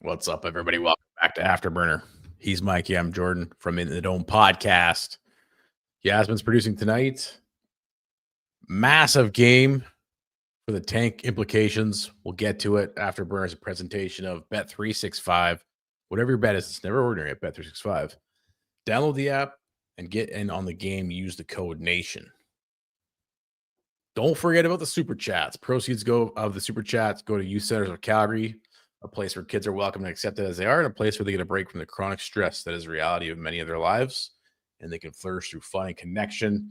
What's up, everybody? Welcome back to Afterburner. He's Mikey. I'm Jordan from In the Dome podcast. Yasmin's producing tonight. Massive game for the tank implications. We'll get to it. Afterburner is a presentation of Bet365. Whatever your bet is, it's never ordinary at Bet365. Download the app and get in on the game. Use the code NATION. Don't forget about the Super Chats. Proceeds of the Super Chats go to Youth Centers of Calgary, a place where kids are welcome and accepted as they are, and a place where they get a break from the chronic stress that is the reality of many of their lives, and they can flourish through fun and connection.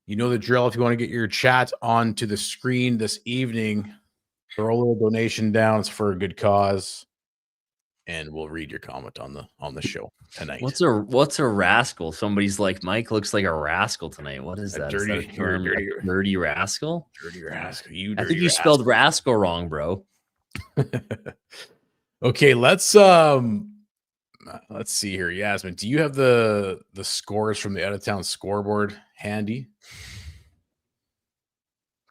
You know the drill. If you want to get your chat onto the screen this evening, throw a little donation down. It's for a good cause, and we'll read your comment on the show tonight. What's a rascal? Somebody's like, Mike looks like a rascal tonight. What is that? Dirty, is that a term? Dirty rascal? Dirty rascal. I think you spelled rascal wrong, bro. Okay, let's see here. Yasmin, do you have the scores from the out of town scoreboard handy?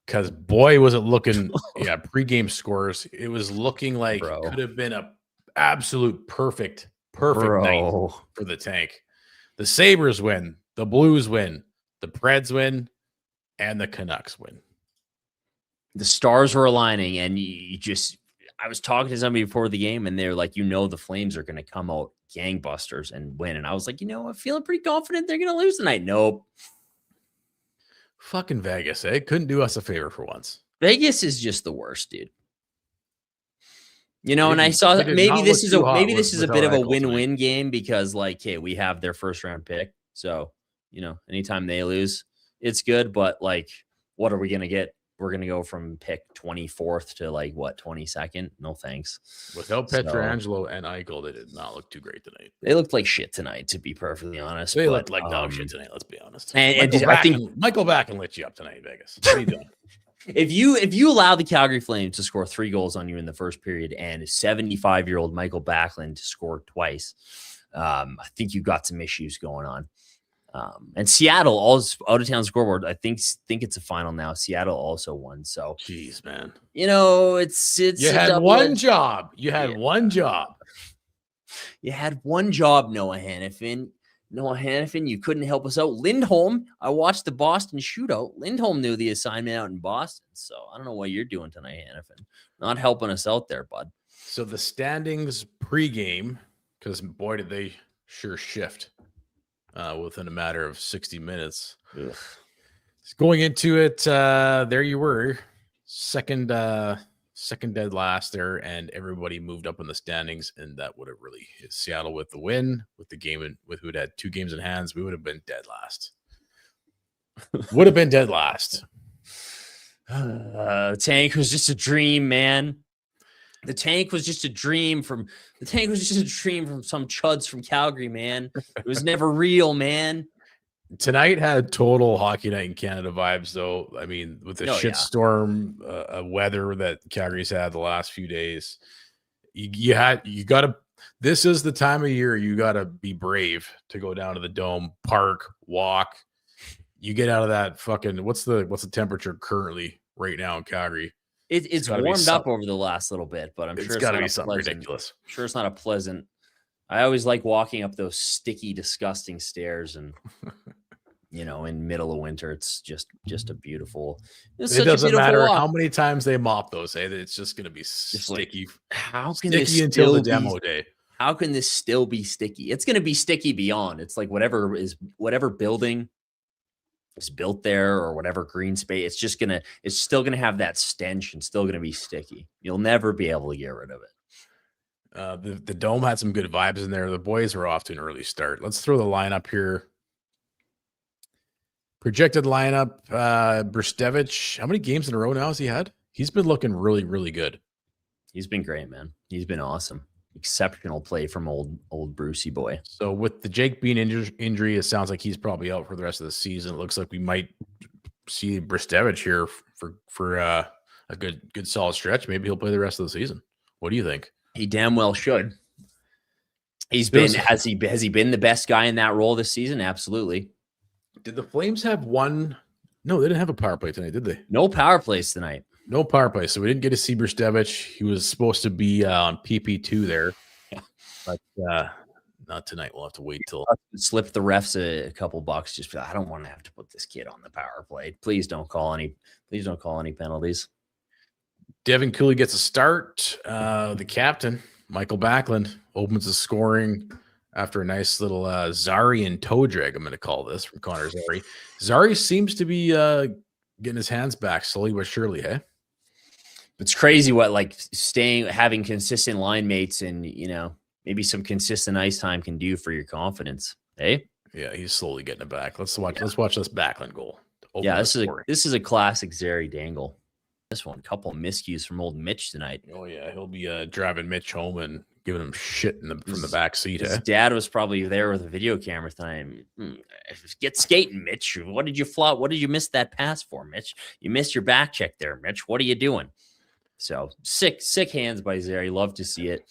Because boy, was it looking pregame scores. It was looking like could have been a absolute perfect night for the tank. The Sabres win, the Blues win, the Preds win, and the Canucks win. The stars were aligning, and I was talking to somebody before the game, and they're like, the Flames are going to come out gangbusters and win. And I was like, I'm feeling pretty confident they're going to lose tonight. Nope. Fucking Vegas, couldn't do us a favor for once. Vegas is just the worst, dude. And I saw maybe this is a bit of a win-win game because, hey, we have their first round pick. So, anytime they lose, it's good. But what are we going to get? We're going to go from pick 24th to 22nd. No thanks. Without Pietrangelo and Eichel, they did not look too great tonight. They looked like shit tonight, to be perfectly honest. They looked like dog shit tonight. Let's be honest. I think Michael Backen lit you up tonight, Vegas. What are you doing? If you allow the Calgary Flames to score 3 goals on you in the first period and 75-year-old Michael Backlund to score twice, I think you've got some issues going on. And Seattle, all out of town scoreboard, I think it's a final now. Seattle also won. So, jeez, man, it's you had one job. You had one job. You had one job, Noah Hannafin. You couldn't help us out. Lindholm, I watched the Boston shootout. Lindholm knew the assignment out in Boston. So I don't know what you're doing tonight, Hannafin. Not helping us out there, bud. So the standings pregame, because boy, did they sure shift within a matter of 60 minutes. Ugh. Going into it, there you were, second dead last there, and everybody moved up in the standings, and that would have really hit Seattle with the win, with the game, with who had 2 games in hands. We would have been dead last. Tank was just a dream, man. The tank was just a dream from some chuds from Calgary, man. It was never real, man. Tonight had total hockey night in Canada vibes, though. I mean, with the shitstorm weather that Calgary's had the last few days, you got to. This is the time of year you got to be brave to go down to the Dome, park, walk. You get out of that fucking. What's the temperature currently right now in Calgary? It's warmed up over the last little bit, but I'm sure it's got to be something ridiculous. I'm sure it's not a pleasant. I always like walking up those sticky, disgusting stairs, and in middle of winter, it's just a beautiful. It doesn't matter how many times they mop those. It's just going to be sticky. How can sticky until the demo day? How can this still be sticky? It's going to be sticky beyond. It's like whatever building is built there or whatever green space. It's still gonna have that stench and still gonna be sticky. You'll never be able to get rid of it. The Dome had some good vibes in there. The boys were off to an early start. Let's throw the lineup here. Projected lineup. Brstevich. How many games in a row now has he had? He's been looking really, really good. He's been great, man. He's been awesome. Exceptional play from old Brucey boy. So with the Jake Bean injury, it sounds like he's probably out for the rest of the season. It looks like we might see Brstevich here for a good solid stretch. Maybe he'll play the rest of the season. What do you think? He damn well should. Has he been the best guy in that role this season? Absolutely. Did the Flames have one? No, they didn't have a power play tonight, did they? No power plays tonight. No power play. So we didn't get to see Brstevich. He was supposed to be on PP2 there. Yeah. But not tonight. We'll have to wait till slip the refs a couple bucks. Just I don't want to have to put this kid on the power play. Please don't call any penalties. Devin Cooley gets a start. The captain, Michael Backlund, opens the scoring after a nice little Zarian toe drag, I'm going to call this, from Connor Zary. Zary seems to be getting his hands back slowly but surely, hey? It's crazy what having consistent line mates and, maybe some consistent ice time can do for your confidence, hey? Yeah, he's slowly getting it back. Let's watch this Backlund goal. This is a classic Zary dangle. This one, couple of miscues from old Mitch tonight. Oh yeah, he'll be driving Mitch home and giving him shit from the back seat. His dad was probably there with a video camera tonight. Get skating, Mitch. What did you flop? What did you miss that pass for, Mitch? You missed your back check there, Mitch. What are you doing? So sick hands by Zary. Love to see it.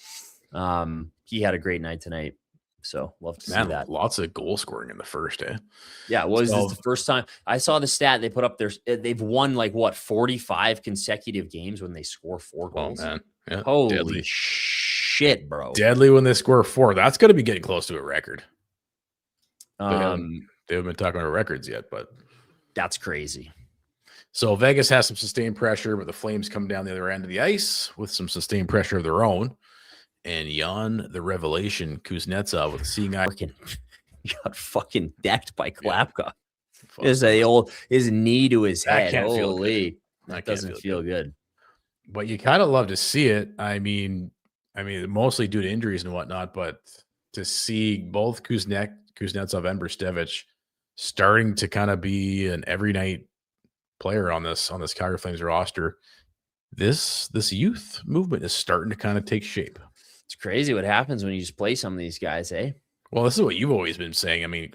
He had a great night tonight. So love to see that. Lots of goal scoring in the first, eh? Yeah, this the first time I saw the stat they put up there? They've won 45 consecutive games when they score 4 goals. Oh, man. Yeah, holy deadly shit, bro! Deadly when they score 4. That's going to be getting close to a record. They haven't been talking about records yet, but that's crazy. So Vegas has some sustained pressure, but the Flames come down the other end of the ice with some sustained pressure of their own. And Jan, the revelation, Kuznetsov with a seeing eye. Got fucking decked by Klapka. Yeah. His knee to his head. Holy, that doesn't feel good. But you kind of love to see it. I mean, mostly due to injuries and whatnot, but to see both Kuznetsov and Brstevich starting to kind of be an every night player on this Calgary Flames roster, this youth movement is starting to kind of take shape. It's crazy what happens when you just play some of these guys, eh? Well, this is what you've always been saying. I mean,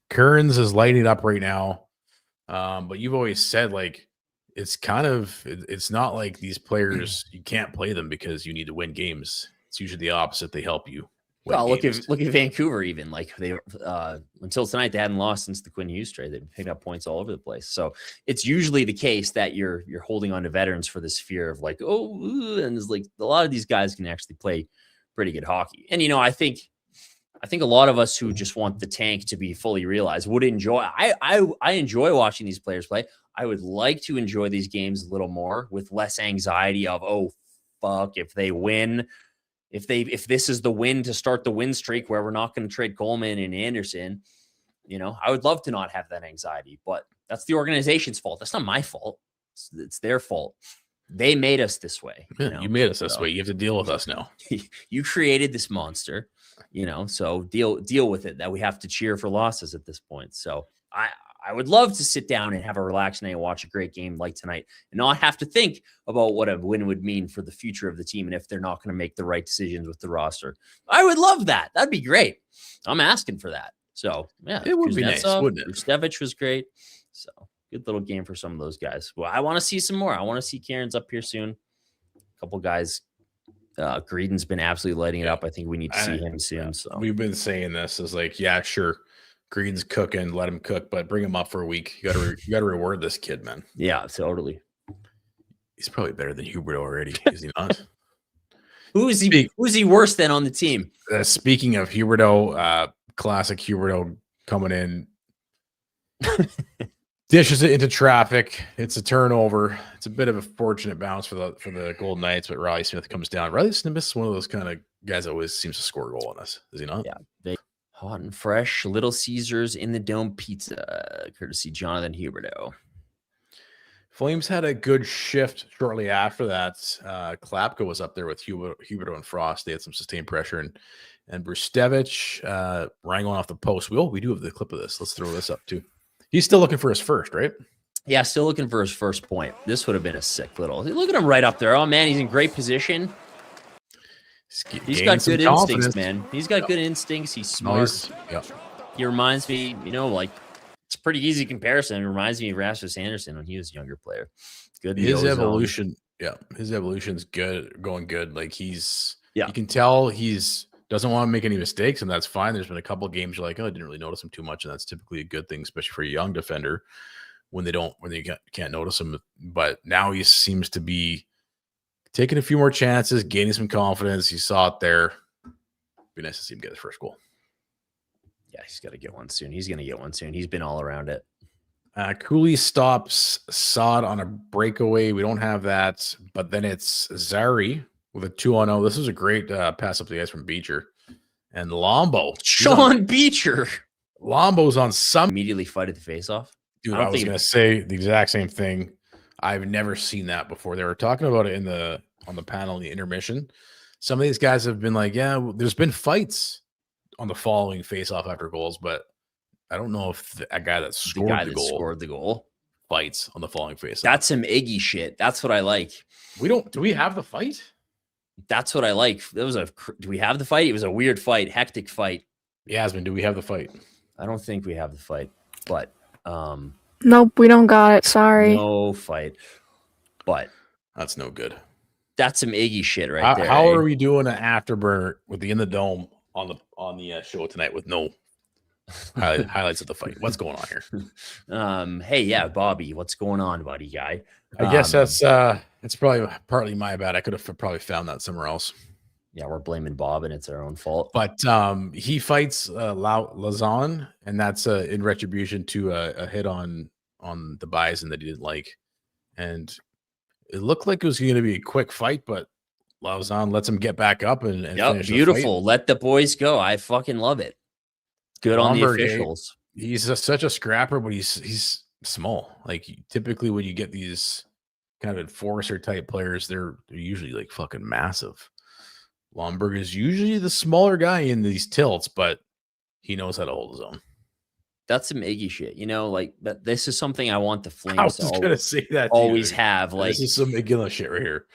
Kearns is lighting up right now, but you've always said it's not like these players, you can't play them because you need to win games. It's usually the opposite. They help you. Well, look at Vancouver. Even they until tonight, they hadn't lost since the Quinn Hughes trade. They've picked up points all over the place. So it's usually the case that you're holding on to veterans for this fear of and it's a lot of these guys can actually play pretty good hockey. And I think a lot of us who just want the tank to be fully realized would enjoy. I enjoy watching these players play. I would like to enjoy these games a little more with less anxiety of, oh fuck, if they win. If this is the win to start the win streak where we're not going to trade Coleman and Anderson, I would love to not have that anxiety, but that's the organization's fault. That's not my fault. It's their fault. They made us this way. You made us this way. You have to deal with us now. You created this monster, so deal with it, that we have to cheer for losses at this point. So I would love to sit down and have a relaxed night and watch a great game like tonight and not have to think about what a win would mean for the future of the team and if they're not going to make the right decisions with the roster. I would love that. That'd be great. I'm asking for that. So, yeah. It would be nice, wouldn't it? Brstevich was great. So, good little game for some of those guys. Well, I want to see some more. I want to see Cairns up here soon. A couple guys. Greedon's been absolutely lighting it up. I think we need to see him soon. Yeah. So we've been saying this is sure. Green's cooking, let him cook, but bring him up for a week. You got to reward this kid, man. Yeah, totally. He's probably better than Hubert already, is he not? Who is he worse than on the team? Speaking of Huberto, classic Huberto coming in, dishes it into traffic. It's a turnover. It's a bit of a fortunate bounce for the Golden Knights, but Riley Smith comes down. Riley Smith is one of those kind of guys that always seems to score a goal on us. Is he not? Yeah. Hot and fresh Little Caesars in the Dome pizza, courtesy Jonathan Huberto. Flames had a good shift shortly after that. Klapka was up there with Huberto and Frost. They had some sustained pressure, and Brstevich wrangling off the post. We do have the clip of this. Let's throw this up too. He's still looking for his first, right? Yeah, still looking for his first point. This would have been a sick little. Look at him right up there. Oh man, he's in great position. He's got good instincts, man. He's got good instincts. He's smart. Yeah. He reminds me, it's a pretty easy comparison. It reminds me of Rasmus Anderson when he was a younger player. Good. His evolution, his evolution's good, going good. You can tell he's doesn't want to make any mistakes, and that's fine. There's been a couple of games you're like, oh, I didn't really notice him too much, and that's typically a good thing, especially for a young defender. when they can't notice him. But now he seems to be taking a few more chances, gaining some confidence. You saw it there. Be nice to see him get his first goal. Yeah, he's got to get one soon. He's going to get one soon. He's been all around it. Cooley stops Sod on a breakaway. We don't have that, but then it's Zari with a 2-0. This is a great pass up to the ice from Beecher. And Lombo. Sean Beecher. Lombo's on some. Immediately fight at the face-off. Dude, I was going to say the exact same thing. I've never seen that before. They were talking about it on the panel in the intermission. Some of these guys have been like, yeah, there's been fights on the following face-off after goals, but I don't know if a guy that scored the goal fights on the following face-off. That's some Iggy shit. That's what I like. Do we have the fight? That's what I like. Do we have the fight? It was a weird fight, hectic fight. Yasmin, do we have the fight? I don't think we have the fight, but nope, we don't got it. Sorry. No fight. But that's no good. That's some Iggy shit right there. How are we doing an afterburner with the In the Dome on the show tonight with no highlights of the fight? What's going on here? Hey, yeah, Bobby, what's going on, buddy guy? I guess that's it's probably partly my bad. I could have probably found that somewhere else. Yeah, we're blaming Bob, and it's our own fault. But he fights Lazan, and that's in retribution to a hit on the Bison that he didn't like. And it looked like it was going to be a quick fight, but Lazan lets him get back up and finish beautiful. Let the boys go. I fucking love it. Good on the officials. He's such a scrapper, but he's small. Like typically when you get these kind of enforcer type players, they're usually like fucking massive. Lomberg is usually the smaller guy in these tilts, but he knows how to hold his own. That's some Iggy shit, like this is something I want the Flames I was gonna say that always have. Like this is some Iginla shit right here.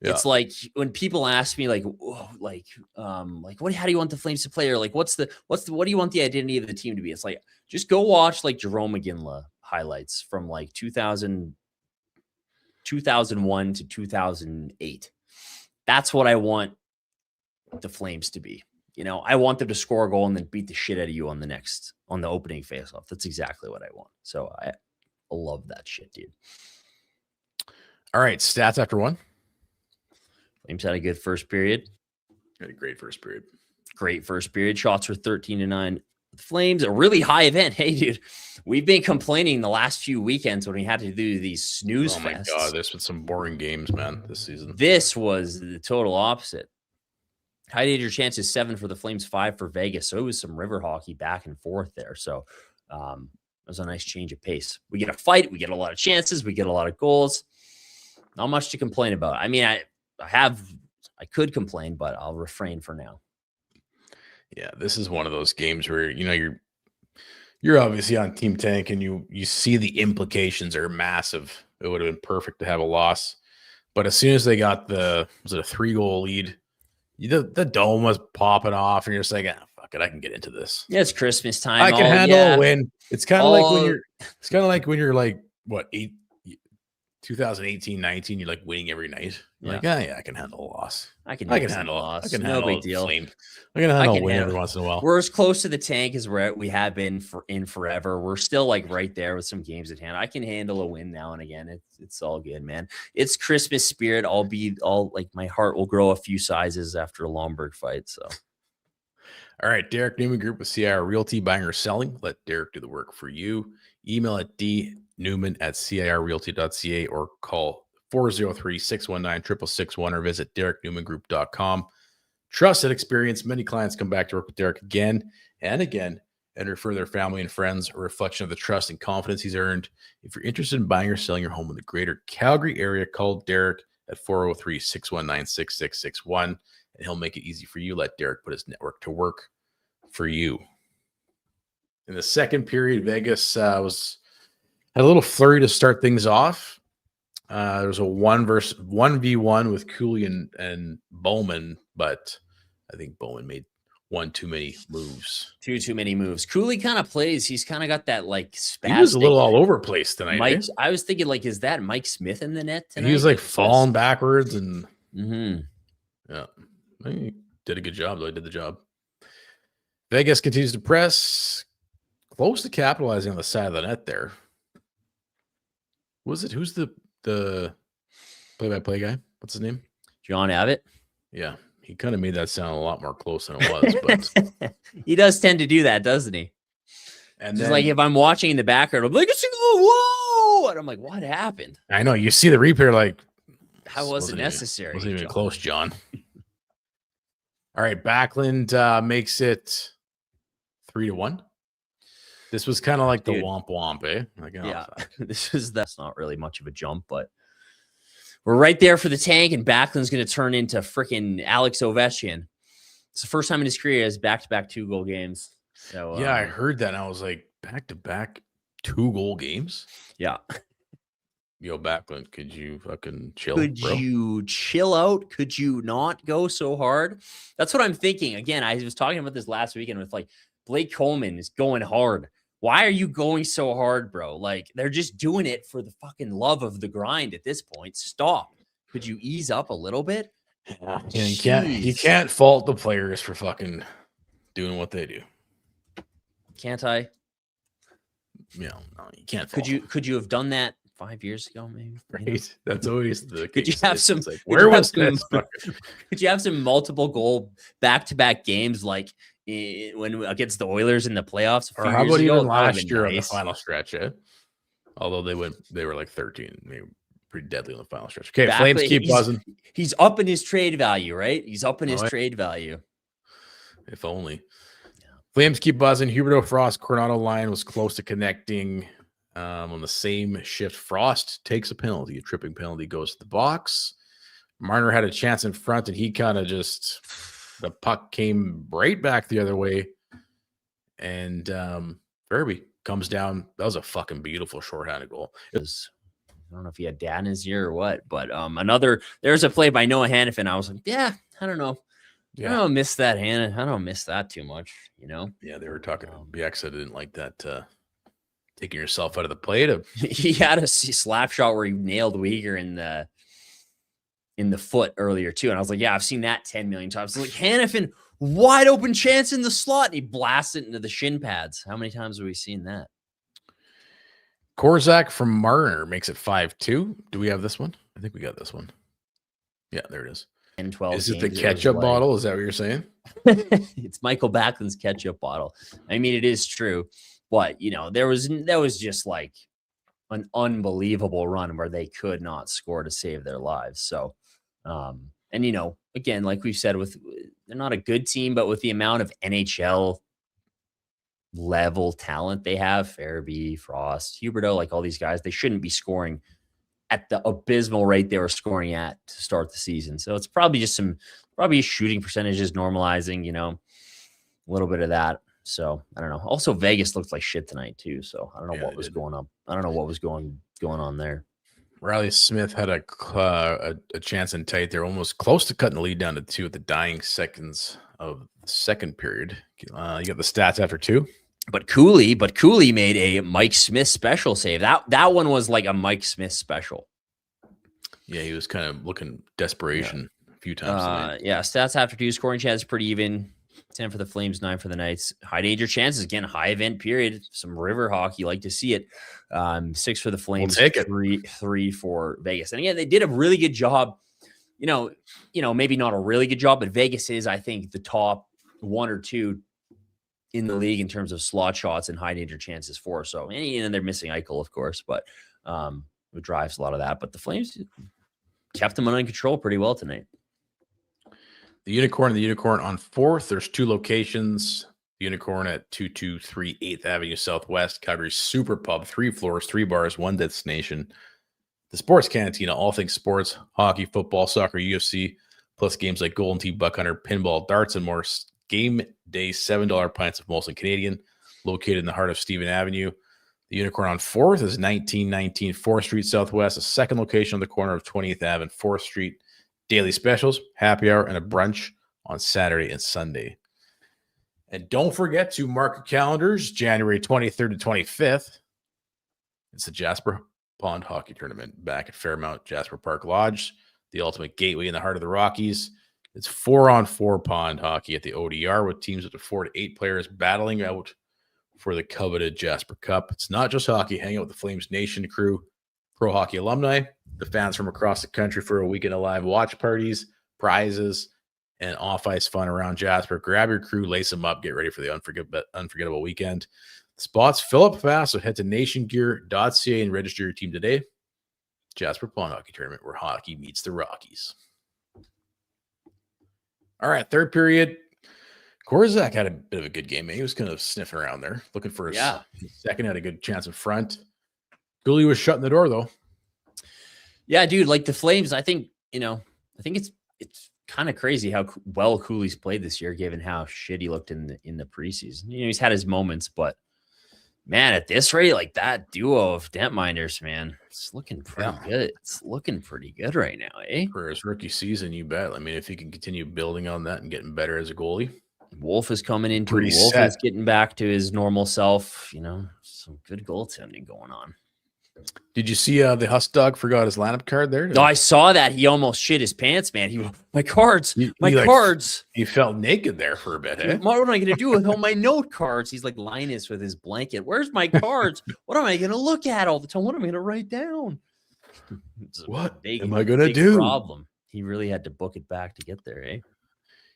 Yeah. It's like when people ask me, like, how do you want the Flames to play? Or like, what do you want the identity of the team to be? It's like, just go watch like Jerome Iginla highlights from like 2001 to 2008. That's what I want the Flames to be. I want them to score a goal and then beat the shit out of you on the opening faceoff. That's exactly what I want. So I love that shit, dude. All right, stats after one. Flames had a good first period. Had a great first period. Great first period. Shots were 13-9. The Flames, a really high event. Hey, dude, we've been complaining the last few weekends when we had to do these snooze fests. Oh my God, there's been some boring games, man, this season. This was the total opposite. High danger chances 7 for the Flames, 5 for Vegas. So it was some river hockey back and forth there. So it was a nice change of pace. We get a fight. We get a lot of chances. We get a lot of goals. Not much to complain about. I mean, I could complain, but I'll refrain for now. Yeah, this is one of those games where you're obviously on Team Tank and you see the implications are massive. It would have been perfect to have a loss, but as soon as they got was it a 3-goal lead, the dome was popping off, and you're just like, fuck it, I can get into this. Yeah, it's Christmas time. I can handle a win. It's kind of like when you're like what 2018-19, you're like winning every night. You're like, I can handle a loss. I can handle a loss. No big deal. I can handle a win every once in a while. We're as close to the tank as we have been in forever. We're still like right there with some games at hand. I can handle a win now and again. It's all good, man. It's Christmas spirit. I'll like my heart will grow a few sizes after a Lomberg fight. So, all right, Derek Newman Group with CIR Realty, buying or selling. Let Derek do the work for you. Email at dnewman@cirrealty.ca or call 403-619-6661 or visit dereknewmangroup.com. Trusted experience. Many clients come back to work with Derek again and again and refer their family and friends, a reflection of the trust and confidence he's earned. If you're interested in buying or selling your home in the greater Calgary area, call Derek at 403-619-6661 and he'll make it easy for you. Let Derek put his network to work for you. In the second period, Vegas had a little flurry to start things off. There was a 1v1 with Cooley and Bowman, but I think Bowman made one too many moves. Too many moves. Cooley kind of plays. He's kind of got that like spastic. He was a little all over the place tonight. Mike, I was thinking like, is that Mike Smith in the net tonight? And he was like falling backwards and yeah, he did a good job though. He did the job. Vegas continues to press, close to capitalizing on the side of the net there. Was it? Who's the play-by-play guy? What's his name? John Abbott. Yeah, he kind of made that sound a lot more close than it was, but he does tend to do that, doesn't he? and just then, like if I'm watching in the background, I'm like, whoa, and I'm like, what happened? I know you see the replay, like, how was it necessary? Wasn't even close, John. All right, Backlund makes it 3-1. This was kind of like the womp womp, eh? Like, yeah, that's not really much of a jump, but we're right there for the tank, and Backlund's going to turn into freaking Alex Ovechkin. It's the first time in his career he has back-to-back 2-goal games. So yeah, I heard that, and I was like, back-to-back 2-goal games? Yeah. Yo, Backlund, could you fucking chill, Could bro? you chill out? Could you not go so hard? That's what I'm thinking. Again, I was talking about this last weekend with like Blake Coleman is going hard. Why are you going so hard, bro? Like they're just doing it for the fucking love of the grind at this point. Stop. Could you ease up a little bit? Yeah, you can't fault the players for fucking doing what they do. Can't I? No, you can't. Could you have done that 5 years ago, maybe? Right. That's always the case. Could you have some? Like, where was this? Could you have some multiple goal back-to-back games like when against the Oilers in the playoffs? Or how about even last year on the final stretch? Although they were like 13, they were pretty deadly on the final stretch. Okay, Flames keep buzzing. He's up in his trade value, right? He's up in his trade value. If only. Flames keep buzzing. Huberdeau, Frost, Coronado line was close to connecting on the same shift. Frost takes a penalty. A tripping penalty goes to the box. Marner had a chance in front, and he kind of just the puck came right back the other way. And Verby comes down. That was a fucking beautiful shorthanded goal. I don't know if he had dad in his ear or what, but there's a play by Noah Hannafin. I was like, yeah, I don't know. Yeah. I don't miss that, Hannah. I don't miss that too much, you know? Yeah, they were talking. BX said I didn't like that taking yourself out of the play. He had a slap shot where he nailed Uyghur in the foot earlier too. And I was like, yeah, I've seen that 10 million times. Like Hannafin, wide open chance in the slot. And he blasts it into the shin pads. How many times have we seen that? Korzak from Marner makes it 5-2. Do we have this one? I think we got this one. Yeah, there it is. 12 Is it the ketchup bottle? Is that what you're saying? It's Michael Backlund's ketchup bottle. I mean, it is true, but you know, there was just like an unbelievable run where they could not score to save their lives. So, and you know, again, like we've said, they're not a good team, but with the amount of NHL level talent they have, Farabee, Frost, Huberdeau, like all these guys, they shouldn't be scoring at the abysmal rate they were scoring at to start the season. So it's probably just probably shooting percentages normalizing, you know, a little bit of that. So I don't know. Also, Vegas looked like shit tonight too. So I don't know what was going on. I don't know what was going on there. Riley Smith had a chance in tight. They're almost close to cutting the lead down to 2 at the dying seconds of the second period. You got the stats after 2. But Cooley made a Mike Smith special save. That one was like a Mike Smith special. Yeah, he was kind of looking desperation a few times. Yeah, stats after 2, scoring chance pretty even. 10 for the Flames, 9 for the Knights. High danger chances again. High event period. Some river hockey. Like to see it. 6 for the Flames. We'll take it. 3 for Vegas. And again, they did a really good job. You know, maybe not a really good job, but Vegas is, I think, the top 1 or 2 in the league in terms of slot shots and high danger chances for. So, and they're missing Eichel, of course, but it drives a lot of that. But the Flames kept them under control pretty well tonight. The Unicorn on 4th. There's 2 locations. The Unicorn at 223 8th Avenue Southwest. Calgary Super Pub, 3 floors, 3 bars, 1 destination. The Sports Cantina, all things sports, hockey, football, soccer, UFC, plus games like Golden Tee, Buck Hunter, pinball, darts, and more. Game day $7 pints of Molson Canadian, located in the heart of Stephen Avenue. The Unicorn on 4th is 1919 4th Street Southwest, a second location on the corner of 20th Ave and 4th Street. Daily specials, happy hour, and a brunch on Saturday and Sunday. And don't forget to mark your calendars, January 23rd to 25th. It's the Jasper Pond Hockey Tournament back at Fairmount Jasper Park Lodge, the ultimate gateway in the heart of the Rockies. It's 4-on-4 pond hockey at the ODR with teams up to 4 to 8 players battling out for the coveted Jasper Cup. It's not just hockey. Hang out with the Flames Nation crew Pro hockey alumni, the fans from across the country for a weekend of live watch parties, prizes, and off-ice fun around Jasper. Grab your crew, lace them up, get ready for the unforgettable weekend. Spots fill up fast, so head to nationgear.ca and register your team today. Jasper Pond Hockey Tournament, where hockey meets the Rockies. All right, third period. Korzak had a bit of a good game. He was kind of sniffing around there, looking for his second, had a good chance in front. Cooley was shutting the door, though. Yeah, dude, like the Flames, I think it's kind of crazy how well Cooley's played this year, given how shit he looked in the preseason. He's had his moments, but man, at this rate, like that duo of Dentminders, man, it's looking pretty good. It's looking pretty good right now, eh? For his rookie season, you bet. I mean, if he can continue building on that and getting better as a goalie. Wolf is coming into it. Wolf is getting back to his normal self. Some good goaltending going on. Did you see the Husk Dog forgot his lineup card there? No, I saw that. He almost shit his pants, man. My cards. He felt naked there for a bit. Eh? What am I going to do with all my note cards? He's like Linus with his blanket. Where's my cards? What am I going to look at all the time? What am I going to write down? What am I going to do? Problem. He really had to book it back to get there, eh?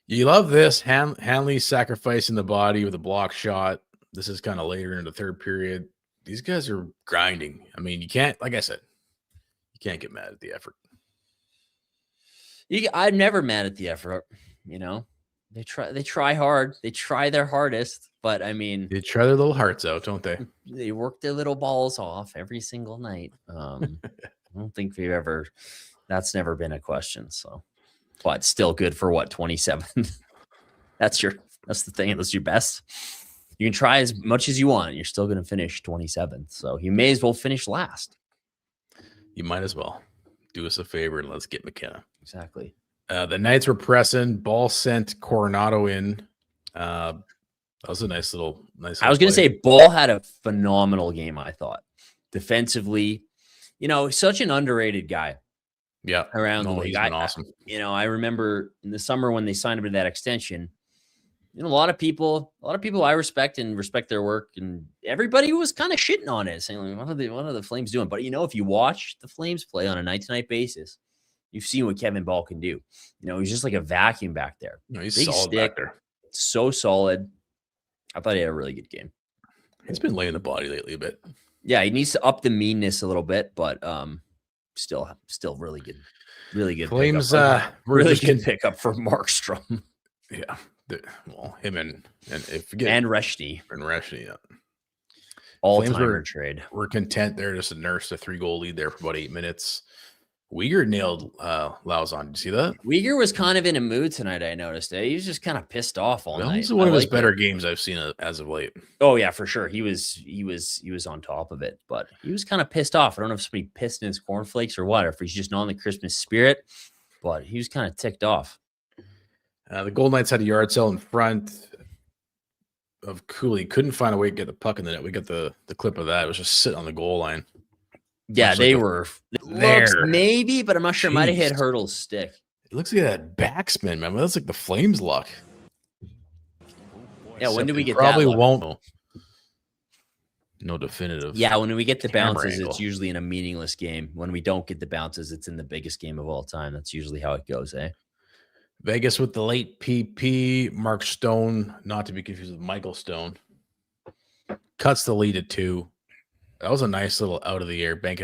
You love this. Hanley sacrificing the body with a block shot. This is kind of later in the third period. These guys are grinding. I mean, you can't, like I said, you can't get mad at the effort. I'm never mad at the effort. They try hard. They try their hardest, but I mean, they try their little hearts out, don't they? They work their little balls off every single night. I don't think that's never been a question. So, but still good for what, 27th? That's the thing. That's your best. You can try as much as you want. You're still going to finish 27th. So you may as well finish last. You might as well. Do us a favor and let's get McKenna. Exactly. The Knights were pressing. Ball sent Coronado in. That was a nice little I was going to say Ball had a phenomenal game, I thought. Defensively, such an underrated guy. Yeah. Around the league. He's been awesome. I remember in the summer when they signed him to that extension, a lot of people I respect their work, and everybody was kind of shitting on it, saying, like, what are the Flames doing? But if you watch the Flames play on a night-to-night basis, you've seen what Kevin Ball can do. He's just like a vacuum back there. He's big solid back there. So solid. I thought he had a really good game. He's been laying the body lately a bit. Yeah, he needs to up the meanness a little bit, but still really good. Really good. Flames really good pickup for Markstrom. Yeah. Him and Reshny. Yeah. All-timer trade. We're content there just to nurse a 3-goal lead there for about 8 minutes. Uyghur nailed Lauzon. Did you see that? Uyghur was kind of in a mood tonight, I noticed. He was just kind of pissed off all night. This is one of his better games I've seen as of late. Oh, yeah, for sure. He was on top of it, but he was kind of pissed off. I don't know if somebody pissed in his cornflakes or what, or if he's just not in the Christmas spirit, but he was kind of ticked off. The Golden Knights had a yard sale in front of Cooley. Couldn't find a way to get the puck in the net. We got the clip of that. It was just sitting on the goal line. Yeah, they were there. Maybe, but I'm not sure. It might have hit Hurdle's stick. It looks like that backspin, man. That's like the Flames luck. Yeah, when do we get probably that? Won't. No definitive. Yeah, when we get the bounces, it's usually in a meaningless game. When we don't get the bounces, it's in the biggest game of all time. That's usually how it goes, eh? Vegas with the late PP. Mark Stone, not to be confused with Michael Stone, cuts the lead at 2. That was a nice little out of the air bank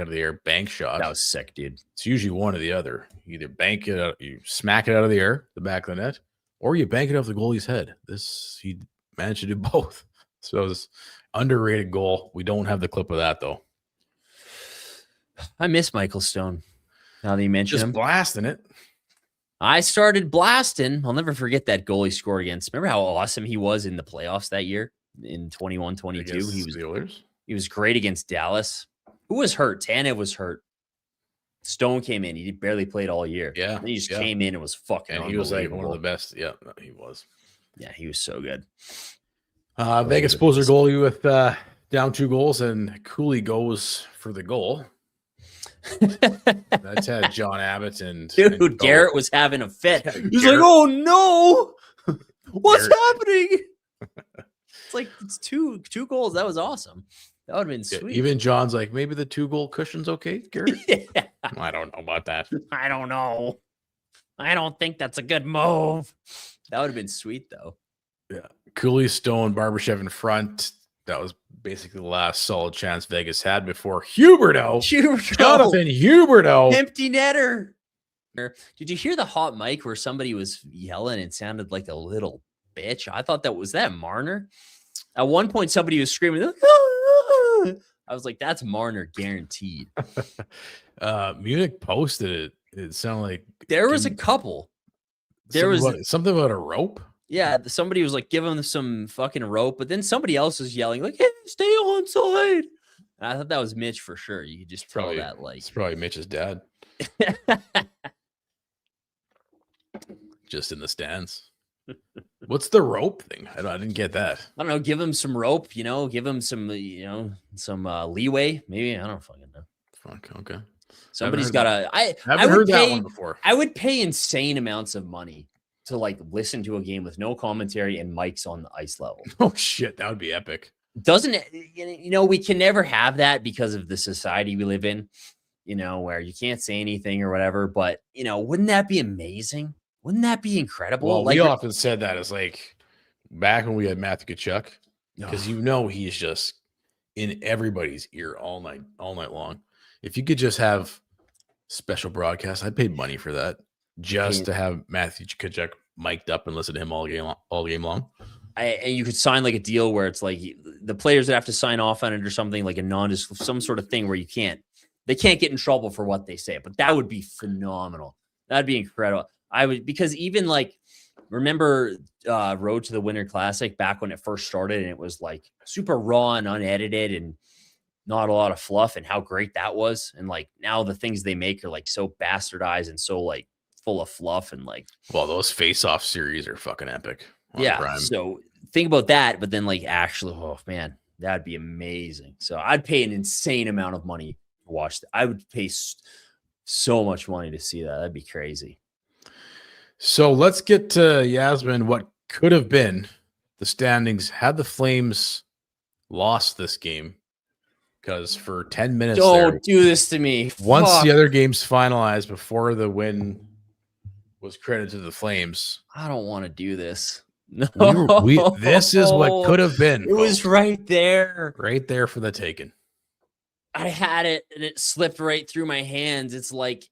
shot. That was sick, dude. It's usually one or the other. You either bank it out, you smack it out of the air, the back of the net, or you bank it off the goalie's head. He managed to do both. So it was underrated goal. We don't have the clip of that though. I miss Michael Stone. Now that you mention him, blasting it. I started blasting. I'll never forget that goal he scored against. Remember how awesome he was in the playoffs that year in 21-22? He was great against Dallas. Who was hurt? Tanev was hurt. Stone came in. He barely played all year. Yeah. And he just came in and was fucking and he was like one of the best. Yeah, he was. Yeah, he was so good. Vegas pulls their goalie with down 2 goals, and Cooley goes for the goal. That's had John Abbott and Garrett was having a fit. He's like, "Oh no, what's happening?" It's like it's two goals. That was awesome. That would have been Yeah, sweet. even John's like, maybe the 2-goal cushion's okay, Garrett. Yeah. I don't know about that. I don't know. I don't think that's a good move. That would have been sweet, though. Yeah. Cooley, Stone, Barbashev in front. That was basically the last solid chance Vegas had before Huberto. Jonathan Huberto. Empty netter. Did you hear the hot mic where somebody was yelling and sounded like a little bitch? I thought was that Marner? At one point, somebody was screaming. I was like, that's Marner guaranteed. Munich posted it. It sounded like there was a couple. There was something about a rope. Yeah, somebody was like giving them some fucking rope, but then somebody else was yelling like, "Hey, stay on side." And I thought that was Mitch for sure. You could just tell that like it's probably Mitch's dad. Just in the stands. What's the rope thing? I didn't get that. I don't know. Give him some rope, give him some, some leeway. Maybe I don't fucking know. Fuck. Okay. Somebody's got to. I haven't heard that one before. I would pay insane amounts of money to like listen to a game with no commentary and mics on the ice level. Oh shit, that would be epic. Doesn't it? We can never have that because of the society we live in. Where you can't say anything or whatever. But wouldn't that be amazing? Wouldn't that be incredible? Well, we often said that as like back when we had Matthew Tkachuk, because he's just in everybody's ear all night long. If you could just have special broadcasts, I'd pay money for that just to have Matthew Tkachuk mic'd up and listen to him all game long. And you could sign like a deal where it's like the players that have to sign off on it or something like some sort of thing where they can't get in trouble for what they say. But that would be phenomenal. That'd be incredible. Because even like, remember Road to the Winter Classic back when it first started and it was like super raw and unedited and not a lot of fluff and how great that was. And like now the things they make are like so bastardized and so like full of fluff and like. Well, those face-off series are fucking epic. Yeah. Prime. So think about that. But then like actually, oh man, that'd be amazing. So I'd pay an insane amount of money to watch that. I would pay so much money to see that. That'd be crazy. So let's get to Yasmin. What could have been the standings had the Flames lost this game? Because for 10 minutes, don't do this to me. Once the other game's finalized, before the win was credited to the Flames, I don't want to do this. No, this is what could have been. It was right there for the taking. I had it and it slipped right through my hands. It's like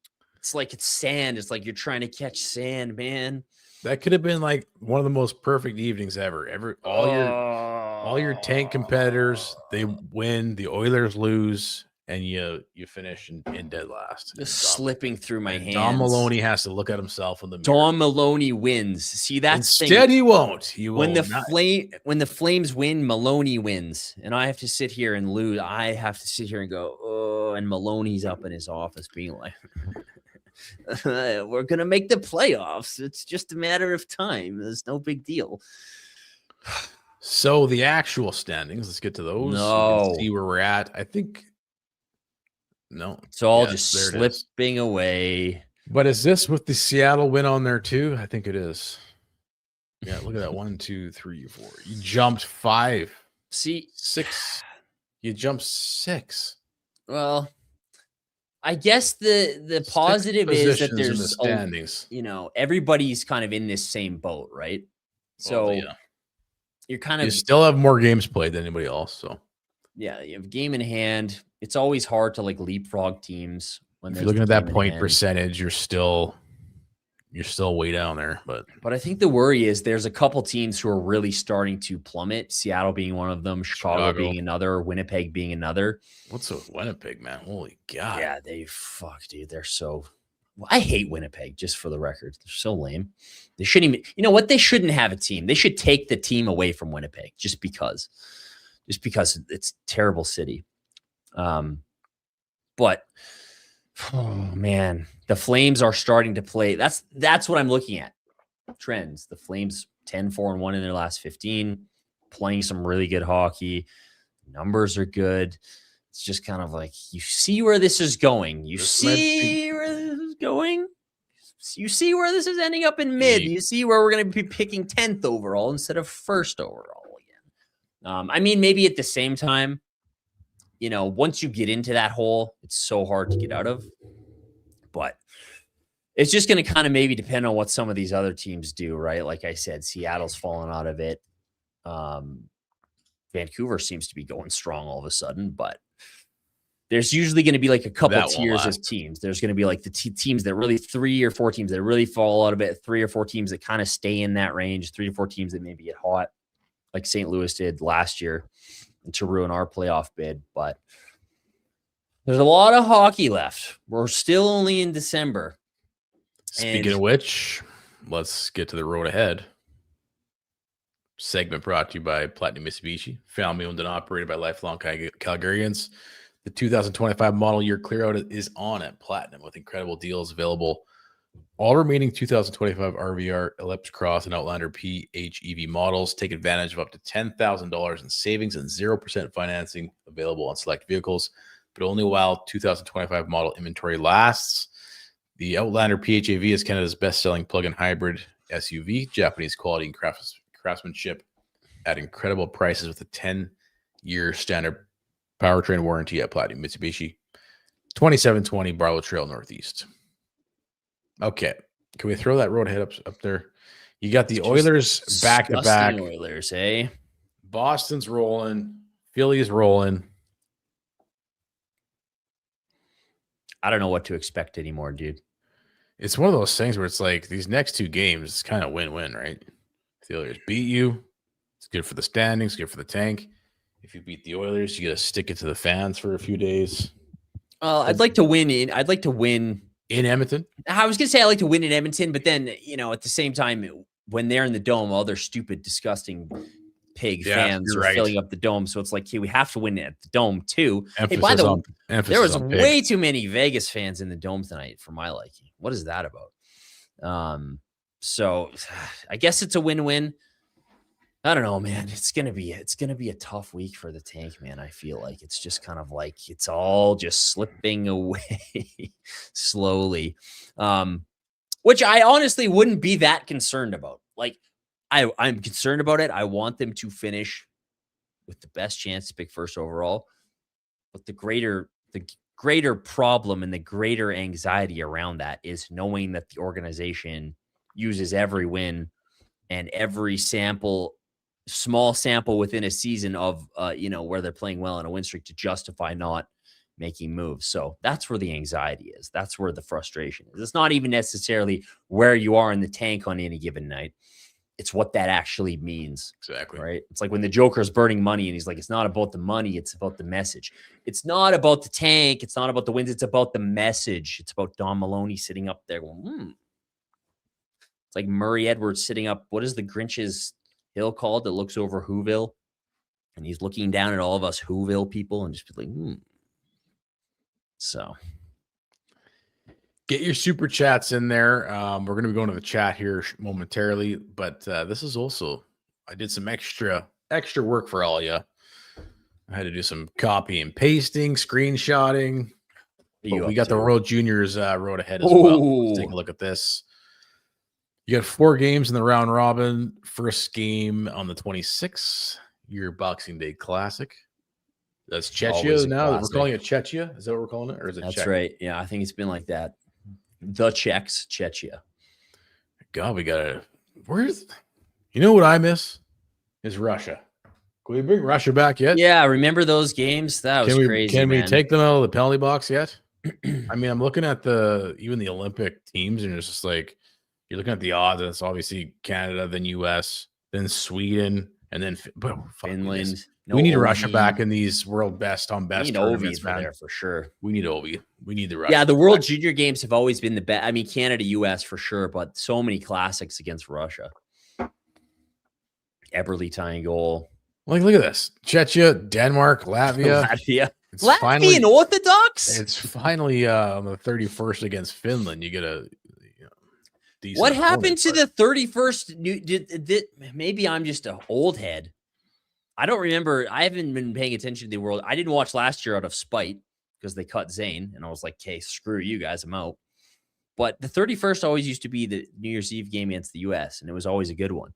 it's sand. It's like you're trying to catch sand, man. That could have been like one of the most perfect evenings ever. All your tank competitors, they win, the Oilers lose, and you finish in dead last. Just slipping through my hands. Don Maloney has to look at himself in the mirror. Don Maloney wins. See, that's instead he won't. When the Flames win, Maloney wins, and I have to sit here and lose. I have to sit here and go, oh, and Maloney's up in his office being like, we're gonna make the playoffs. It's just a matter of time. There's no big deal. So the actual standings, let's get to those. No. See where we're at. I think it's all just slipping away. But is this with the Seattle win on there too? I think it is. Yeah, look at that. 1, 2, 3, 4. You jumped 5. See, 6. You jumped 6. Well, I guess the positive is that there's the standings. Everybody's kind of in this same boat, right? So you're kind of still have more games played than anybody else. So yeah, you have a game in hand. It's always hard to like leapfrog teams when you're looking at that point percentage. You're still way down there. But I think the worry is there's a couple teams who are really starting to plummet. Seattle being one of them, Chicago being another, Winnipeg being another. What's with Winnipeg, man? Holy God! Yeah, dude. They're so. I hate Winnipeg, just for the record. They're so lame. They shouldn't even. You know what? They shouldn't have a team. They should take the team away from Winnipeg just because it's a terrible city. But oh man, the Flames are starting to play. That's what I'm looking at. Trends. The Flames 10-4-1 in their last 15, playing some really good hockey. Numbers are good. It's just kind of like you see where this is going. You see where this is going. You see where this is ending up in mid. You see where we're going to be picking 10th overall instead of 1st overall again. I mean, maybe at the same time, once you get into that hole, it's so hard to get out of. But it's just going to kind of maybe depend on what some of these other teams do, right? Like I said, Seattle's fallen out of it. Vancouver seems to be going strong all of a sudden, but there's usually going to be like a couple tiers of teams. There's going to be like the teams that really 3 or 4 teams that really fall out of it, 3 or 4 teams that kind of stay in that range, 3 to 4 teams that maybe get hot, like St. Louis did last year to ruin our playoff bid. But there's a lot of hockey left. We're still only in December. Speaking of which, let's get to the road ahead. Segment brought to you by Platinum Mitsubishi, family owned and operated by lifelong Calgarians. The 2025 model year clearout is on at Platinum with incredible deals available. All remaining 2025 RVR, Ellipse Cross, and Outlander PHEV models take advantage of up to $10,000 in savings and 0% financing available on select vehicles, but only while 2025 model inventory lasts. The Outlander PHEV is Canada's best-selling plug-in hybrid SUV, Japanese quality and craftsmanship at incredible prices with a 10-year standard powertrain warranty at Platinum Mitsubishi. 2720 Barlow Trail Northeast. Okay, can we throw that road ahead up there? You got the Oilers back-to-back. Oilers, eh? Boston's rolling. Philly's rolling. I don't know what to expect anymore, dude. It's one of those things where it's like these next 2 games, it's kind of win-win, right? If the Oilers beat you, it's good for the standings, good for the tank. If you beat the Oilers, you got to stick it to the fans for a few days. I'd like to win in Edmonton. I was going to say I'd like to win in Edmonton, but then, at the same time, when they're in the dome, all their stupid, disgusting pig fans are filling up the dome. So it's like, hey, we have to win at the dome too. Hey, by the way, there was way too many Vegas fans in the dome tonight for my liking. What is that about? So I guess it's a win-win. I don't know, man. It's gonna be a tough week for the tank, man. I feel like it's just kind of like it's all just slipping away slowly. Which I honestly wouldn't be that concerned about. Like, I'm concerned about it. I want them to finish with the best chance to pick first overall. But the greater problem and the greater anxiety around that is knowing that the organization uses every win and every small sample within a season of, where they're playing well in a win streak to justify not making moves. So that's where the anxiety is. That's where the frustration is. It's not even necessarily where you are in the tank on any given night. It's what that actually means. Exactly. Right. It's like when the Joker's burning money and he's like, it's not about the money. It's about the message. It's not about the tank. It's not about the wins. It's about the message. It's about Don Maloney sitting up there going, It's like Murray Edwards sitting up. What is the Grinch's hill called that looks over Whoville? And he's looking down at all of us Whoville people and just be like, So get your super chats in there. We're going to be going to the chat here momentarily, but this is also, I did some extra work for all of you. I had to do some copy and pasting, screenshotting. But we got the World Juniors road ahead as well. Let's take a look at this. You got 4 games in the round robin. First game on the 26th, your Boxing Day Classic. That's Czechia now. We're calling it Czechia. Is that what we're calling it? Or is it That's Czech? right. Yeah, I think it's been like that. The Czechs, Czechia. God, we got to. You know what I miss? Is Russia. Can we bring Russia back yet? Yeah, remember those games? That was crazy. Can we take them out of the penalty box yet? I mean, I'm looking at even the Olympic teams, and it's just like you're looking at the odds, and it's obviously Canada, then US, then Sweden, and then Finland. We need Russia back in these world best tournaments, there for sure. We need Ovi. We need the Russia. Yeah, the World Junior Games have always been the best. I mean, Canada, US for sure, but so many classics against Russia. Eberle tying goal. Like, look at this. Czechia, Denmark, Latvia. Latvian Orthodox? It's finally on the 31st against Finland. You get a decent What happened to the 31st? Maybe I'm just an old head. I don't remember. I haven't been paying attention to the World. I didn't watch last year out of spite because they cut Zane, and I was like, okay, screw you guys, I'm out. But the 31st always used to be the New Year's Eve game against the US, and it was always a good one.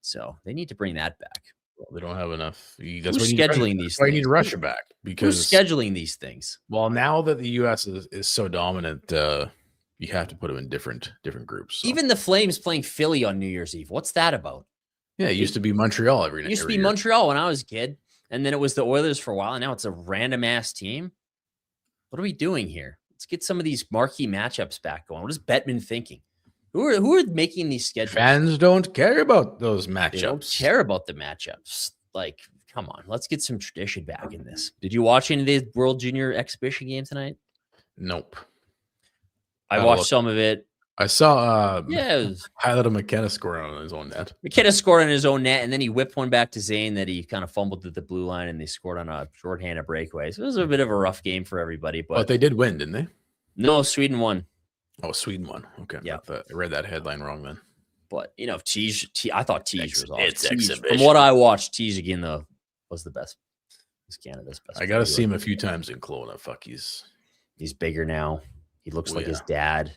So they need to bring that back. Well, they don't have enough. Who's scheduling these That's why you need things? to rush it back Who's because scheduling these things? well, now that the U.S. is so dominant, you have to put them in different groups. So. Even the Flames playing Philly on New Year's Eve. What's that about? Yeah, it used to be Montreal every It used to be year. Montreal when I was a kid, and then it was the Oilers for a while, and now it's a random ass team. What are we doing here? Let's get some of these marquee matchups back going. What is Bettman thinking? Who are making these schedules? Fans don't care about those matchups. They don't care about the matchups. Like, come on, let's get some tradition back in this. Did you watch any of the World Junior Exhibition game tonight? Nope. I watched some of it. I saw highlight of McKenna scoring on his own net. McKenna scored on his own net, and then he whipped one back to Zane that he kind of fumbled at the blue line, and they scored on a shorthanded breakaway. So it was a bit of a rough game for everybody. But they did win, didn't they? No, Sweden won. Oh, Sweden won. Okay. Yeah. I read that headline wrong then. But, I thought Tige was awesome. It's exhibition. From what I watched, Tige again, was the best. He's Canada's best. I got to see him a few times in Kelowna. Fuck, he's bigger now. He looks like his dad.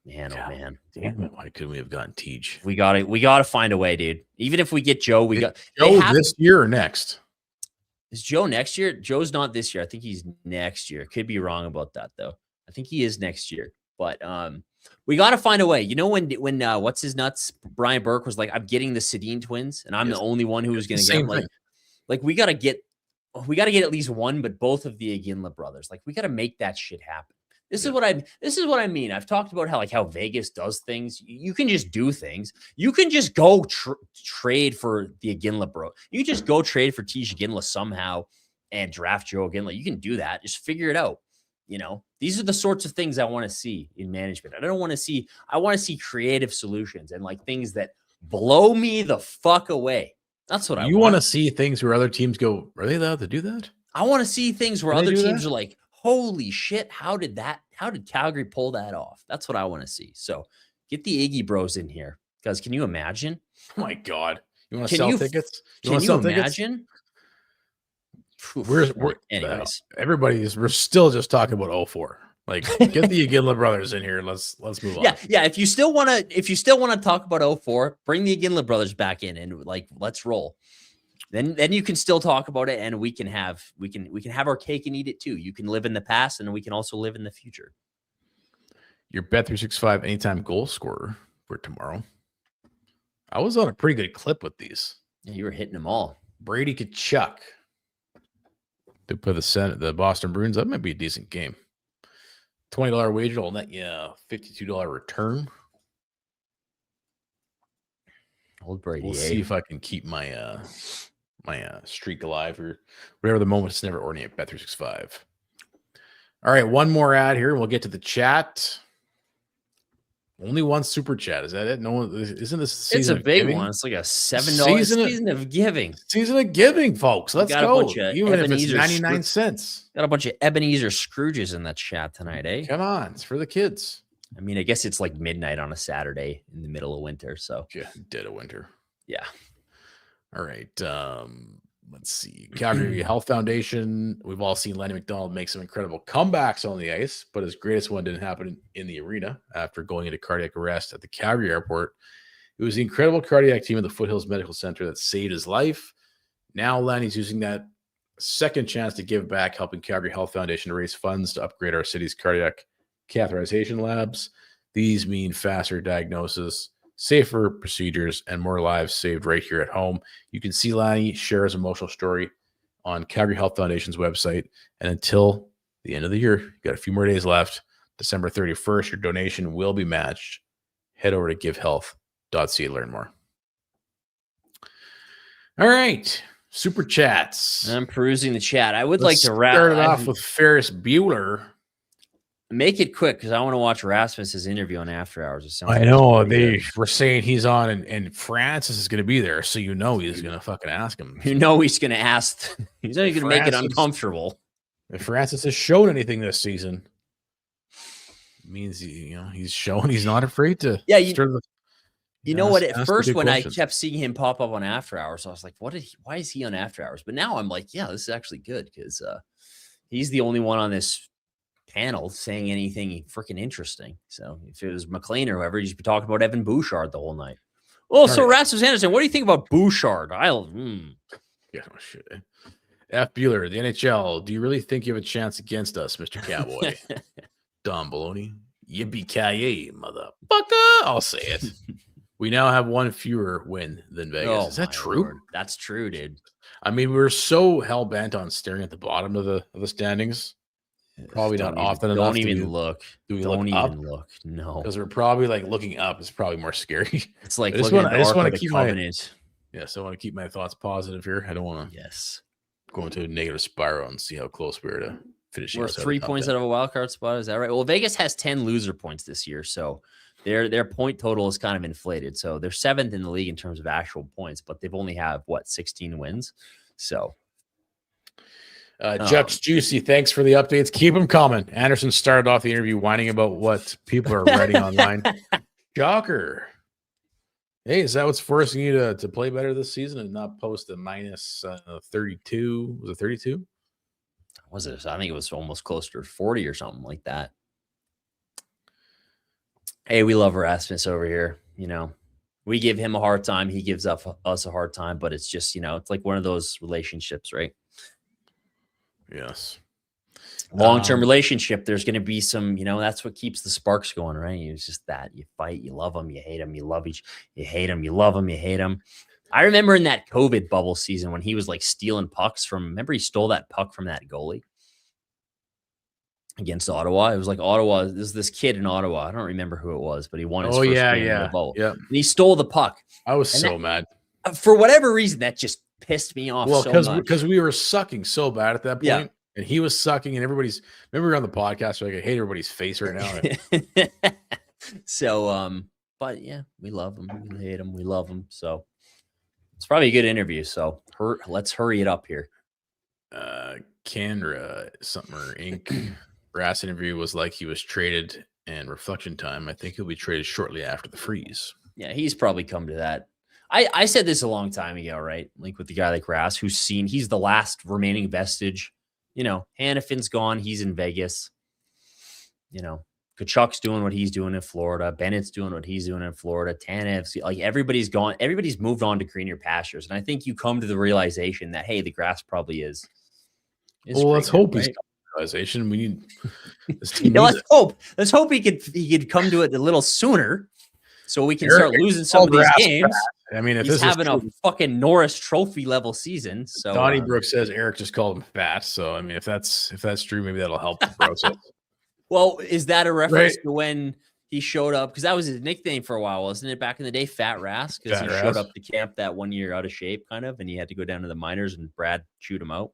Man, oh man! Damn it! Why couldn't we have gotten Tige? We gotta find a way, dude. Even if we get Joe, Joe this year or next. Is Joe next year? Joe's not this year. I think he's next year. Could be wrong about that though. I think he is next year. But we got to find a way. You know when what's his nuts? Brian Burke was like, "I'm getting the Sedin twins, and I'm the only one who was going to get them." Like we got to get at least one, but both of the Iginla brothers. Like we got to make that shit happen. This is what I mean. I've talked about how Vegas does things. You can just do things. You can just go trade for the Iginla bro. You can just go trade for Tige Iginla somehow and draft Joe Iginla. You can do that. Just figure it out. These are the sorts of things I want to see in management. I want to see creative solutions and like things that blow me the fuck away. That's what you want to see things where other teams go, are they allowed to do that? I want to see things where other teams are like, holy shit, how did Calgary pull that off? That's what I want to see. So get the Iggy bros in here. Guys, can you imagine? Oh my God. You want to sell tickets? Can you imagine? Anyways, we're still just talking about 04. Like, get the Iginla brothers in here. Let's move on. Yeah. If you still want to talk about 04, bring the Iginla brothers back in and like let's roll. Then you can still talk about it, and we can have our cake and eat it too. You can live in the past, and we can also live in the future. Your Bet365 anytime goal scorer for tomorrow. I was on a pretty good clip with these. Yeah, you were hitting them all. Brady Tkachuk to put the Boston Bruins. That might be a decent game. $20 wager will net you $52 return. Old Brady. We'll see if I can keep my streak alive or whatever the moment's never ordinary at Bet365. All right, one more ad here, and we'll get to the chat. Only one super chat. Is that it? No one. Isn't this season? It's a big one. It's like a $7 season of giving. Season of giving, folks. Let's go. Even if it's 99 cents. Got a bunch of Ebenezer Scrooges in that chat tonight, eh? Come on, it's for the kids. I mean, I guess it's like midnight on a Saturday in the middle of winter. So yeah, dead of winter. Yeah. All right. Let's see. Calgary Health Foundation. We've all seen Lenny McDonald make some incredible comebacks on the ice, but his greatest one didn't happen in the arena after going into cardiac arrest at the Calgary airport. It was the incredible cardiac team at the Foothills Medical Center that saved his life. Now Lenny's using that second chance to give back, helping Calgary Health Foundation to raise funds to upgrade our city's cardiac catheterization labs. These mean faster diagnosis, safer procedures, and more lives saved right here at home. You can see Lanny share his emotional story on Calgary Health Foundation's website. And until the end of the year, you got a few more days left. December 31st, your donation will be matched. Head over to givehealth.ca to learn more. All right. Super chats. I'm perusing the chat. I would like to start it off with Ferris Bueller. Make it quick because I want to watch Rasmus's interview on After Hours. I know they were saying he's on, and Francis is going to be there, so he's going to fucking ask him. He's going to ask. He's only going to make it uncomfortable. If Francis has shown anything this season, it means he's shown he's not afraid to. Yeah, you know what? At first, when I kept seeing him pop up on After Hours, I was like, why is he on After Hours? But now I'm like, yeah, this is actually good because he's the only one on this panel saying anything freaking interesting. So if it was McLean or whoever, you'd be talking about Evan Bouchard the whole night. Well, so Rasmus Anderson, what do you think about Bouchard? Yeah, oh, shit. F. Bueller, the NHL. Do you really think you have a chance against us, Mr. Cowboy? Don Baloney. Yippee-ki-yay, motherfucker. I'll say it. We now have one fewer win than Vegas. Is that true? Lord. That's true, dude. I mean, we're so hell-bent on staring at the bottom of the standings. Probably not often enough. Don't even look. Don't even look. No. Because we're probably like looking up is probably more scary. It's like I just looking at the Ark want of to the keep Covenant. I want to keep my thoughts positive here. I don't want to go into a negative spiral and see how close we are to finishing. We're 3 points out of a wild card spot. Is that right? Well, Vegas has 10 loser points this year, so their point total is kind of inflated. So they're 7th in the league in terms of actual points, but they've only have 16 wins. So Jux Juicy, thanks for the updates. Keep them coming. Anderson started off the interview whining about what people are writing online. Shocker. Hey, is that what's forcing you to play better this season and not post a minus 32? Was it 32? Was it? I think it was almost close to 40 or something like that. Hey, we love Erasmus over here. You know, we give him a hard time. He gives us a hard time, but it's just, it's like one of those relationships, right? Yes. Long-term relationship. There's going to be some, that's what keeps the sparks going, right? It's just that you fight, you love them, you hate them, you love you hate them, you love them, you hate them. I remember in that COVID bubble season when he was like stealing pucks remember he stole that puck from that goalie against Ottawa. It was like Ottawa. There's this kid in Ottawa. I don't remember who it was, but he won his first game in the bubble. Yeah. And he stole the puck. I was so mad. For whatever reason, that just pissed me off so much. Because we were sucking so bad at that point. Yeah. And he was sucking, and remember we were on the podcast, like I hate everybody's face right now. So, but yeah, we love him. We hate him. We love him. So it's probably a good interview. So let's hurry it up here. Canra Summer Inc. Brass interview was like he was traded, and reflection time. I think he'll be traded shortly after the freeze. Yeah, he's probably come to that. I said this a long time ago, right? Like with the guy like Rass, he's the last remaining vestige. Hannafin's gone. He's in Vegas. Kachuk's doing what he's doing in Florida. Bennett's doing what he's doing in Florida. Tanev's, like everybody's gone. Everybody's moved on to greener pastures. And I think you come to the realization that, hey, the grass probably is well, let's hope he's realization. We need this team. Let's hope he could come to it a little sooner so we can start losing some of these games. I mean, if he's having a true, fucking Norris Trophy level season. So Donnie Brooks says Eric just called him fat. So I mean, if that's true, maybe that'll help the process. Well, is that a reference to when he showed up? Because that was his nickname for a while, wasn't it? Back in the day, Fat Rass, because he showed up to camp that 1 year out of shape, kind of, and he had to go down to the minors, and Brad chewed him out.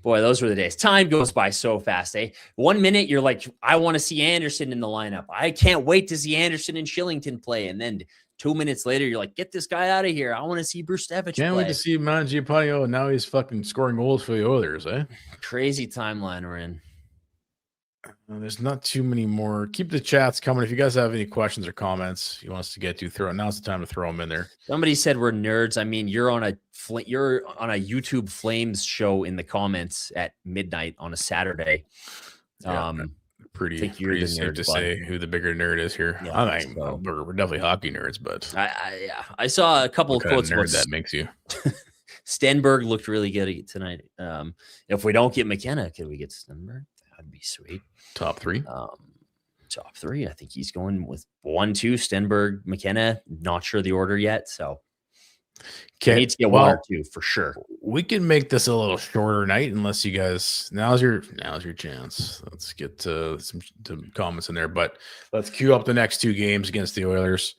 Boy, those were the days. Time goes by so fast, eh? 1 minute, you're like, I want to see Anderson in the lineup. I can't wait to see Anderson and Shillington play. And then 2 minutes later, you're like, get this guy out of here. I want to see Bruce Stevich Can't play. wait to see Mangiapane. And now he's fucking scoring goals for the Oilers, eh? Crazy timeline we're in. There's not too many more. Keep the chats coming. If you guys have any questions or comments you want us to get to, now's the time to throw them in there. Somebody said we're nerds. I mean, you're on a YouTube Flames show in the comments at midnight on a Saturday. Yeah, pretty safe to say who the bigger nerd is here. Yeah, we're definitely hockey nerds, but I saw a couple of quotes about that makes you. Stenberg looked really good tonight. If we don't get McKenna, could we get Stenberg? That'd be sweet. Top three. Top three. I think he's going with 1, 2, Stenberg, McKenna. Not sure the order yet, so he needs to get 1 or 2 for sure. We can make this a little shorter night, unless you guys. Now's your chance. Let's get some comments in there, but let's queue up the next 2 games against the Oilers.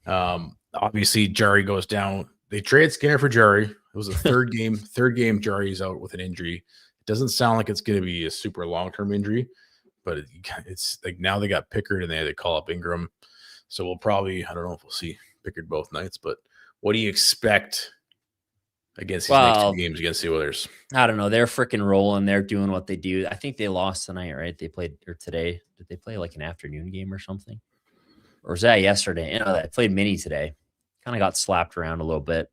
Obviously, Jarry goes down. They trade Skinner for Jarry. It was a third game. Third game, Jarry's out with an injury. Doesn't sound like it's going to be a super long-term injury, but it's like now they got Pickard and they had to call up Ingram. So we'll probably, I don't know if we'll see Pickard both nights, but what do you expect against these next 2 games against the Oilers? I don't know. They're freaking rolling. They're doing what they do. I think they lost tonight, right? They played, or today. Did they play like an afternoon game or something? Or was that yesterday? They played mini today. Kind of got slapped around a little bit.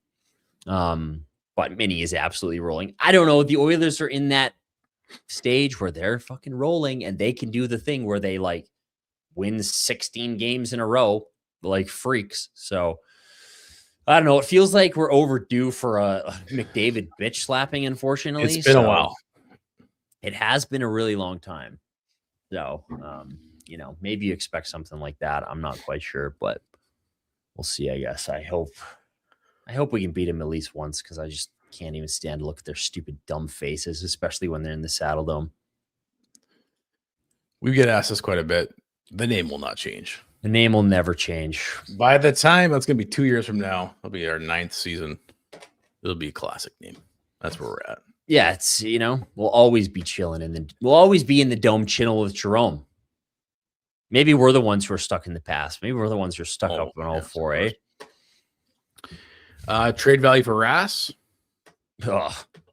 But Mini is absolutely rolling. I don't know. The Oilers are in that stage where they're fucking rolling and they can do the thing where they like win 16 games in a row like freaks. So I don't know. It feels like we're overdue for a McDavid bitch slapping, unfortunately. It's been a while. It has been a really long time. So, maybe you expect something like that. I'm not quite sure, but we'll see, I guess. I hope we can beat him at least once, because I just can't even stand to look at their stupid, dumb faces, especially when they're in the Saddle Dome. We get asked this quite a bit. The name will not change. The name will never change. By the time that's going to be 2 years from now, it'll be our 9th season. It'll be a classic name. That's where we're at. Yeah, it's, we'll always be chilling we'll always be in the Dome chilling with Jerome. Maybe we're the ones who are stuck in the past. Maybe we're the ones who are stuck up on all four, eh? Trade value for Rass.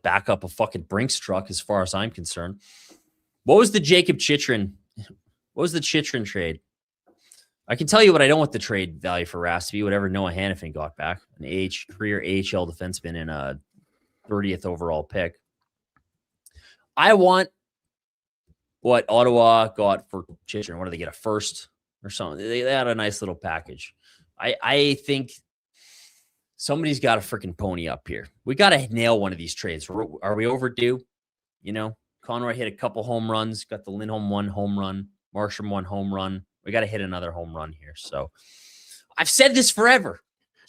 Back up a fucking Brinks truck, as far as I'm concerned. What was the Jacob Chychrun? What was the Chychrun trade? I can tell you what I don't want the trade value for Rass to be. Whatever Noah Hannafin got back, an career AHL defenseman and a 30th overall pick. I want what Ottawa got for Chychrun. What did they get? A first or something? They had a nice little package. I think somebody's got to freaking pony up here. We got to nail one of these trades. Are we overdue? Conroy hit a couple home runs, got the Lindholm 1 home run, Marsham 1 home run. We got to hit another home run here. So I've said this forever.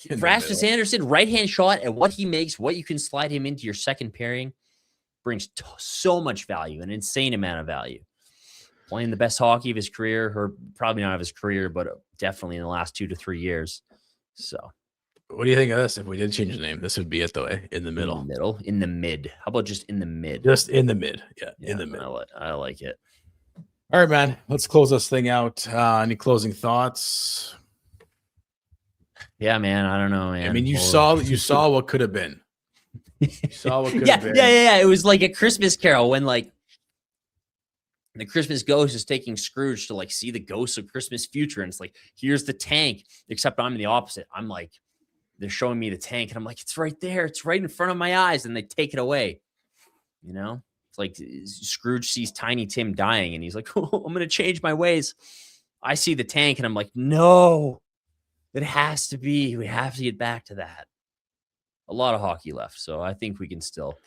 Rasmus Anderson, right-hand shot, and what he makes, what you can slide him into your second pairing, brings so much value, an insane amount of value. Playing the best hockey of his career, or probably not of his career, but definitely in the last 2 to 3 years. So what do you think of this? If we did change the name, this would be it, though, eh? In the middle. In the mid. How about just in the mid? Just in the mid. Yeah, in the mid. I like it. All right, man. Let's close this thing out. Any closing thoughts? Yeah, man. I don't know, man. I mean, you saw what could have been. You saw what could have been. Yeah. It was like a Christmas Carol when, like, the Christmas ghost is taking Scrooge to, like, see the ghosts of Christmas future. And it's like, here's the tank, except I'm the opposite. I'm like, they're showing me the tank, and I'm like, it's right there. It's right in front of my eyes. And they take it away. It's like Scrooge sees Tiny Tim dying, and he's like, oh, I'm going to change my ways. I see the tank, and I'm like, no, it has to be. We have to get back to that. A lot of hockey left. So I think we can still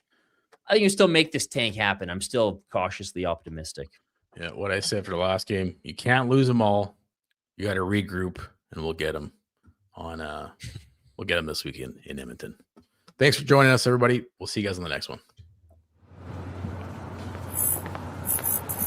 make this tank happen. I'm still cautiously optimistic. Yeah. What I said for the last game, you can't lose them all. You got to regroup, and we'll get them we'll get them this weekend in Edmonton. Thanks for joining us, everybody. We'll see you guys on the next one.